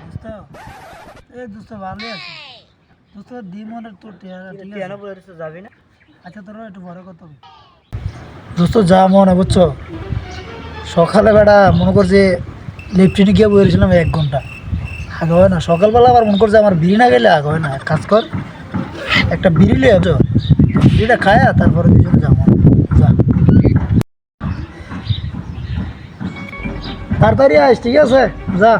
দোস্ত এই দোস্ত ভালোই আছে দোস্ত দিমনের তোর ঠিক আছে যাবি না? আচ্ছা তোর একটু পরে কত দোস্ত যা মনে বুঝছো সকালে বেড়া মনে করছে লেফটিনে গিয়ে বসেছিলাম 1 ঘন্টা আগে হয় না সকালবেলা আবার মনে করছে আমার বিড়ি না গেলে আগে হয় না এক কাজ কর একটা বিড়ি লিয়ে আছো বিড়িটা খায়া তারপরে দুজনে যাবো যা তাড়াতাড়ি আস ঠিক আছে যা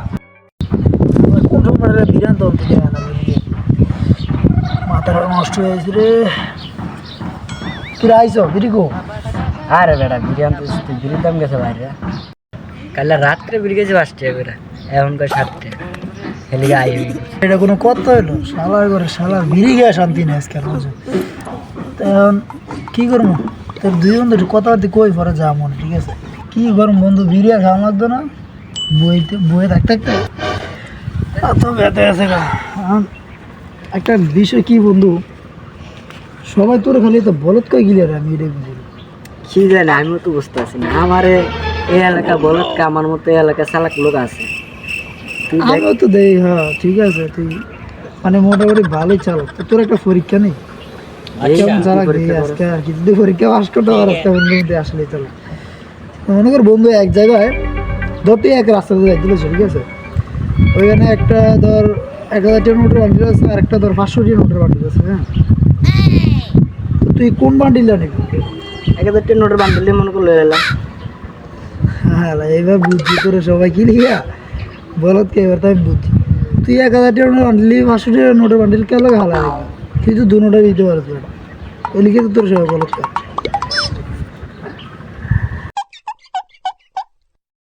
কোন সময় বিরিয়ানি তো মাথাটা নষ্ট হয়েছে রে তুই আইস বিড়ি গো আরে বেটা বিরিয়ানি তো বিরির দাম গেছে বাইরে কাল রাত্রে বিড়ি গেছে 5 টাকা করে এখনকার 60 টাকা হেলিগে আই এটা কোনো কথা হইলো শালার করে শালার বিড়ি গিয়ে শান্তি নেই আজকে রোজ এখন কী করবো তোর দুই বন্ধু একটু কথাবার্তি কই পরে যা মনে ঠিক আছে কী করবো বন্ধু বিড়ি আর খাওয়া লাগতো না বইয়ে থাকতে থাকতে তো ব্যথা আছে গা এখন একটা বিষয় কি বন্ধু সবাই তোর খালি তো বলত কই গিলে রে আমি এটাই বুঝি না। কি জানি আমিও তো বুঝতে পারছি না আমার এই এলাকা বলত আমার মতো এই এলাকা চালাক লোক আছে তুই দেখ আমিও তো দেই হ্যাঁ ঠিক আছে তুই মানে মোটামুটি ভালোই চালক তো তোর একটা পরীক্ষা নেই কেমন চালাক দিই আজকে আর কি যদি পরীক্ষা পাস করতে পারো একটা বন্ধু মধ্যে আসলেই চালাক মনে কর বন্ধু এক জায়গায় ধর তুই এক রাস্তা দিয়ে যাইতে ঠিক আছে ওইখানে একটা ধর 1000 টাকার নোটের বান্ডিল আছে আর একটা ধর 500 টাকার নোটের বান্ডিল আছে হ্যাঁ তো তুই কোন বান্ডিলটা নিবি 1000 টাকার নোটের বান্ডেল মনে করে লয়ে এলাম হ্যাঁ এইবার বুদ্ধি করে সবাই কি লিখা বলত কে এবার তাই বুদ্ধি তুই 1000 টাকার নোটের বান্ডিল 500 টাকার নোটের বান্ডিল কে লাগে হালা তুই তো দু নোটা দিতে পারছ ওই লিখে তো তোর সবাই বলত